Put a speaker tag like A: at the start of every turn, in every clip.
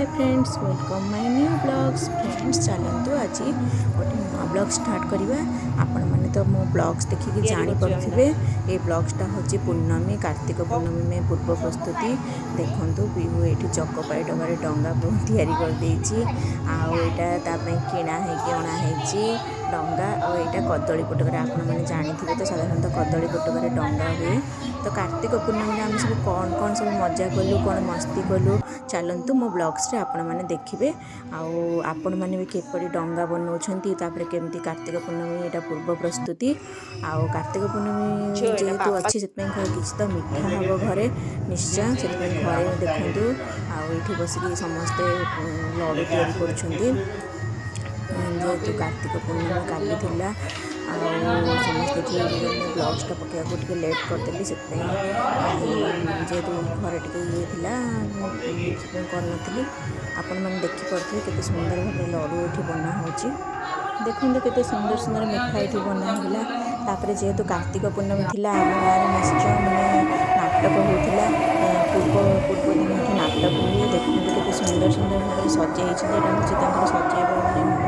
A: Hi friends welcome my new blogs friends चलतु आज गोटे नुआ ब्लॉग स्टार्ट करवा आपण मैंने तो मो ब्लॉग्स देखिए जापे ये ब्लॉग्सटा हूँ पूर्णमी कार्तिक पूर्णमी में पूर्व प्रस्तुति देखु पीहू ये चकपाई डबारे डंगा तैयारी करदे आईटा किणा अणाई डंगा और यहाँ कदली पटक आपण मैंने जानी तो साधारणतः कदली पटक डंगा हुए तो कार्तिक पूर्णमी आम सब कौन कौन सब मजा कलु कौन मस्ती कलु चलतु मो ब्लॉग्स रे आपण मैंने देखिए आपण मैंने भी केपरी डंगा बनाऊँगी केमती कार्तिक पूर्णमी यहाँ पूर्व प्रस्तुति आउ कार्तिक पूर्णमी जेहेतु अच्छी से किसी तो मिठा हम घरे निश्चय से घरे देखूँ आठी बसिक समस्ते लड़ू तैयारी कर जेहेतु कार्तिक पूर्णिमा काली थिला समस्ते ब्लाउजटा पकड़ा लेट करदेली से जेहेतु घर टे ये करी आपण मैंने देखिपे केते सुंदर भाव लड़ू ये बना हो देखते केते सुंदर सुंदर मिठा ये बनाला तापर जेहेतु कार्तिक पूर्णमी थी आम गाँव निश्चय मैंने नाटक होता पूर्व दिन ये नाटक हुए देखते केते सुंदर सुंदर भाव सजे हूँ सजेब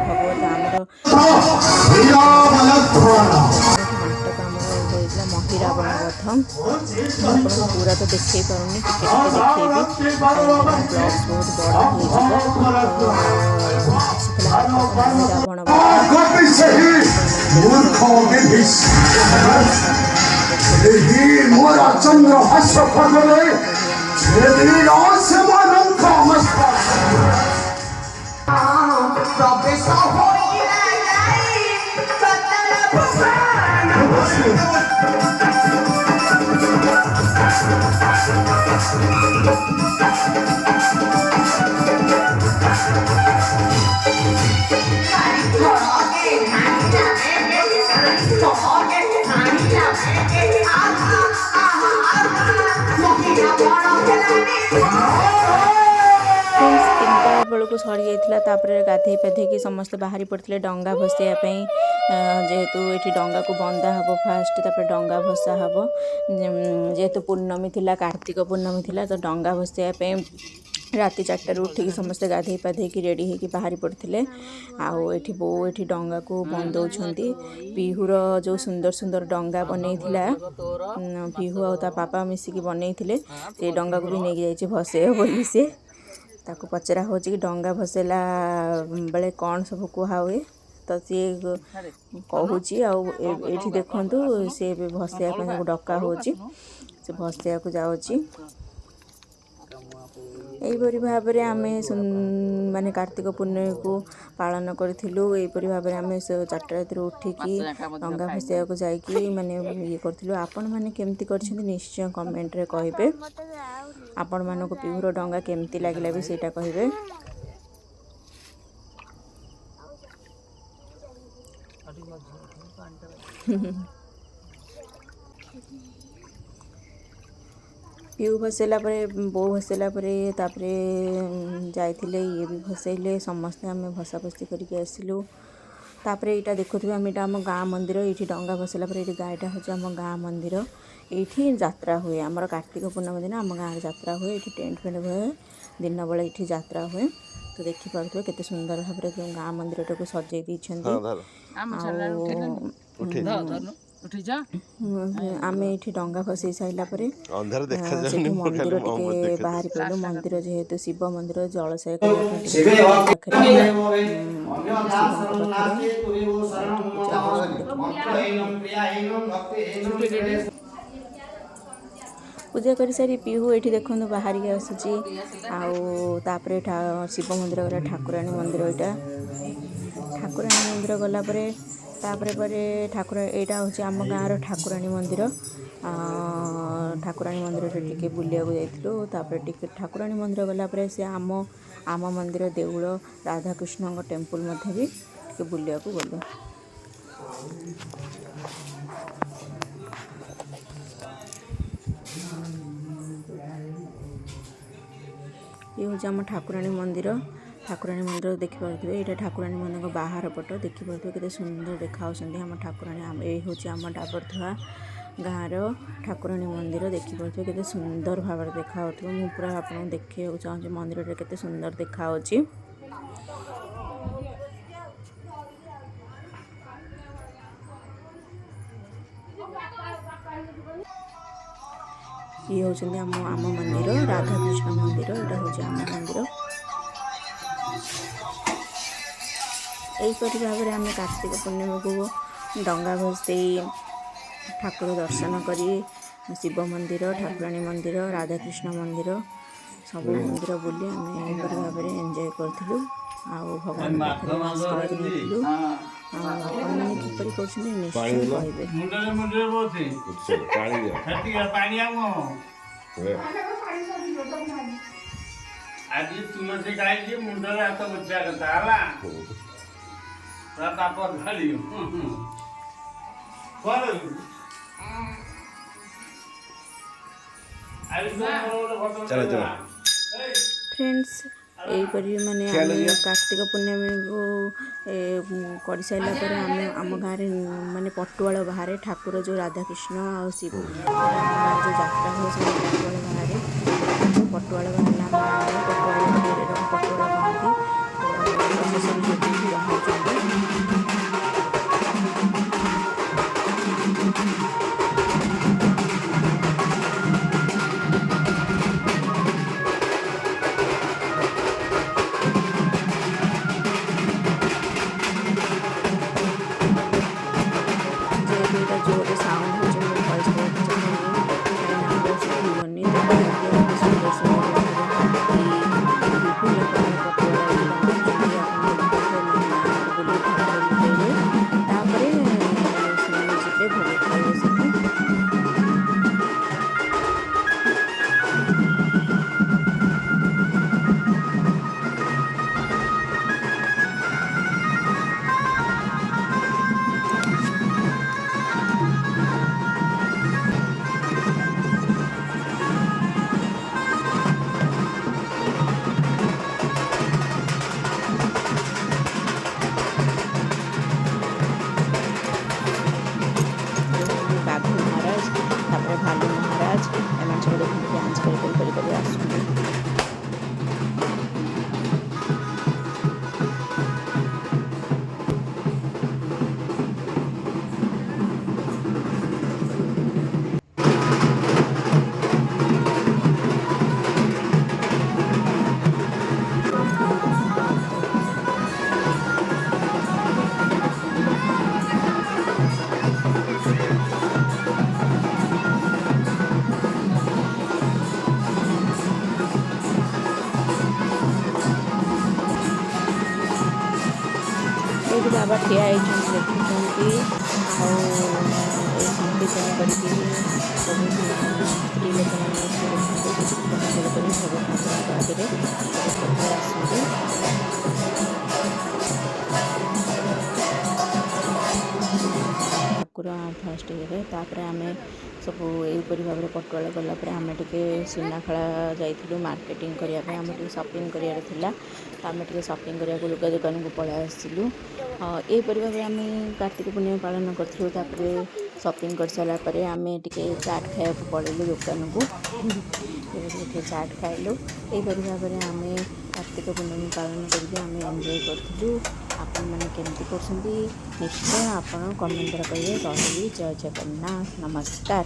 A: भगवत आमर नाटक आम होता महिरावण वध पूरा तो देखे पारूनी टिके देखेबी ब्लॉग्स बहुत बड़ा बेलू सरी जाता गाधे पाधे समस्ते बाहरी पड़ते डंगा भसैयापी जेहेतु ये डंगा को बंदा हम फास्ट डंगा भसा हम जेहेतु पूर्णमी थिला कार्तिक पूर्णमी थिला तो डंगा भसैयापी राति 4 उठिक समस्ते गाधे पाधे रेडी होकर बाहरी पड़ते आठी बो ये डंगा को बंदौंट पीहूर जो सुंदर सुंदर डंगा बनई पीहू आ पापा मिसिकी बनई से डंगा को भी नहीं जाइए भसै बोली सी ताको पचरा हो कि डंगा भसेला बेले कौन सब कह हुए तो सी कहूँ आठी देखु सी भसैया डका हो भसैया को जाऊँगी यहीपरी भाव में आम माने कार्तिक पूर्णमी को पालन करूँ यहीपरी भाव में आम 4 राति उठिकी डंगा भसैया को जाकि माने ये करूँ आपण मैंने केमती कर निश्चय कमेंट रे कहे आपण मानक पीहूर डंगा केमती लगिला भी सेटा कहे पीहू भसैला बो भसैला जाइए ये भी भसैले समस्ते आम भसा भसी करके आसिलु तापर यहाँ देखुए आम यहाँ आम गाँ मंदिर ये डंगा भसैला ये गाँटा हूँ आम गाँ मंदिर ये यात्रा हुए आमर कार्तिक पूर्णमी दिन आम गाँव यात्रा हुए ये टेंट फेंट हुए दिन बेले ये यात्रा हुए तो देखिपे केते सुंदर भाव में गाँ मंदिर टाक सजे आम ये डंगा भसई सारा मंदिर टे बाहरी पड़ू मंदिर जेहेतु शिव मंदिर जलसाय पूजा कर सारी पीहू ये देखो बाहर के आसूची आउे शिव मंदिर गला ठाकुराणी मंदिर यहाँ ठाकुराणी मंदिर गलापर ठाकुर यहाँ हूँ आम गाँव ठाकुराणी मंदिर ठाकुराणी मंदिर टिके बुलिया जाइए ठाकुराणी मंदिर गलापर से आम मंदिर देउल राधाकृष्ण टेम्पल भी बुलिया गलु ये हूँ आम ठाकुराणी मंदिर देखिपे ये ठाकुराणी मंदिर बाहर पट देखिपे केते सुंदर देखा आम ठाकुराणी ये हूँ आम डाबर थुआ ଗାଁର ଠାକୁରାଣୀ ମନ୍ଦିର ଦେଖିପାରୁଥିବେ କେତେ ସୁନ୍ଦର ଭାବରେ ଦେଖାଯାଉଥିବ। ମୁଁ ପୁରା ଆପଣଙ୍କୁ ଦେଖିବାକୁ ଚାହୁଁଛି ମନ୍ଦିରଟା କେତେ ସୁନ୍ଦର ଦେଖାଯାଉଛି। ଇଏ ହେଉଛନ୍ତି ଆମ ମନ୍ଦିର, ରାଧାକୃଷ୍ଣ ମନ୍ଦିର। ଏଇଟା ହେଉଛି ଆମ ମନ୍ଦିର। ଏହିପରି ଭାବରେ ଆମେ କାର୍ତ୍ତିକ ପୂର୍ଣ୍ଣିମାକୁ ଡଙ୍ଗା ଭସେଇ ଠାକୁର ଦର୍ଶନ କରି ଶିବ ମନ୍ଦିର, ଠାକୁରାଣୀ ମନ୍ଦିର, ରାଧାକୃଷ୍ଣ ମନ୍ଦିର ସବୁ ମନ୍ଦିର ବୁଲି ଆମେ ଏହିପରି ଭାବରେ ଏନ୍ଜୟ କରିଥିଲୁ। ଆଉ ଭଗବାନଙ୍କ ପାଖରେ ଆଶୀର୍ବାଦ ନେଇଥିଲୁ। ଆଉ ଆପଣମାନେ କିପରି କରୁଛନ୍ତି ନିଶ୍ଚୟ କହିବେ।
B: ଆଜି ତୁଳସୀ ଗାଈକି ମୁଣ୍ଡରେ ହାତ ବୁଝିବା କଥା ହେଲା। ତାପ ଢାଳି
A: ଫ୍ରେଣ୍ଡସ୍ ଏହିପରି ମାନେ ଆମେ କାର୍ତ୍ତିକ ପୂର୍ଣ୍ଣିମାକୁ କରିସାରିଲା ପରେ ଆମେ ଆମ ଗାଁରେ ମାନେ ପଟୁଆଳ ବାହାରେ ଠାକୁର ଯେଉଁ ରାଧାକୃଷ୍ଣ ଆଉ ଶିବ ଆମ ଗାଁରେ ଯେଉଁ ଯାତ୍ରା ହୁଏ ସେ ପଟୁଆଳ ବାହାରେ ପଟୁଆଳ ବାହାରିଲା ମାନେ ପଟୁଆଳ ପଟୁଆଳ କହନ୍ତି ପ୍ରସେସନ୍ ହେଇକି ବାହାରୁଛନ୍ତି। যেহেতু এটা জোরে সাউন্ড হচ্ছে ମୁଁ ଭଏସ୍ ଦେବାକୁ ଚାହୁଁନି କାହିଁକିନା ଆମର ଶୁଭିବନି। ଦେଖିବାକୁ ସୁନ୍ଦର ସୁନ୍ଦର ହାତୀ ବିଭିନ୍ନ ପ୍ରକାର ପଟୁଆଳ ଏଠି ବାହାରୁଛନ୍ତି। ଆପଣ ଦେଖିପାରୁଥିବେ ମାନେ ବୁଲି ଠାକୁର ବୁଲେଇବେ ତାପରେ ସେମାନେ ଯିବେ ଭୋଗ ଖାଇବେ ସେଠି। ବାଘ ମହାରାଜ ତାପରେ ଭାଲୁ ମହାରାଜ ଏମାନେ ସବୁ ଦେଖନ୍ତି ଡ୍ୟାନ୍ସ କରି ଆସୁଛନ୍ତି। ଏଇଠି ବାବା ଠିଆ ହେଇଛନ୍ତି ଦେଖୁଛନ୍ତି। ଆଉ ଏଇ ସଂକୀର୍ତ୍ତନ କରିକି ସବୁ ସ୍ତ୍ରୀ ଲୋକମାନେ ସବୁ ଦେଖନ୍ତି କୀର୍ତ୍ତନ କରି ସବୁ ଠାକୁରଙ୍କ ଆଗରେ ସବୁ ଆସନ୍ତି। ଠାକୁର ଫାଷ୍ଟ ଇଏରେ ତାପରେ ଆମେ ସବୁ ଏହିପରି ଭାବରେ ପଟୁଆଳ ଗଲା ପରେ ଆମେ ଟିକେ ସୁନାଖଳା ଯାଇଥିଲୁ ମାର୍କେଟିଂ କରିବା ପାଇଁ। ଆମର ଟିକେ ସପିଂ କରିବାର ଥିଲା ତ ଆମେ ଟିକେ ସପିଂ କରିବାକୁ ଲୁଗା ଦୋକାନକୁ ପଳାଇ ଆସିଲୁ। ଏହିପରି ଭାବରେ ଆମେ କାର୍ତ୍ତିକ ପୂର୍ଣ୍ଣିମା ପାଳନ କରିଥିଲୁ। ତାପରେ ସପିଂ କରିସାରିଲା ପରେ ଆମେ ଟିକେ ଚାଟ୍ ଖାଇବାକୁ ପଳେଇଲୁ ଦୋକାନକୁ। ଟିକେ ଚାଟ୍ ଖାଇଲୁ। ଏହିପରି ଭାବରେ ଆମେ କାର୍ତ୍ତିକ ପୂର୍ଣ୍ଣିମା ପାଳନ କରିକି ଆମେ ଏନ୍ଜୟ କରିଥିଲୁ। ଆପଣମାନେ କେମିତି କରୁଛନ୍ତି ନିଶ୍ଚୟ ଆପଣ କମେଣ୍ଟରେ କହିବେ। ରହିଲି ଜୟ ଜଗନ୍ନାଥ, ନମସ୍କାର।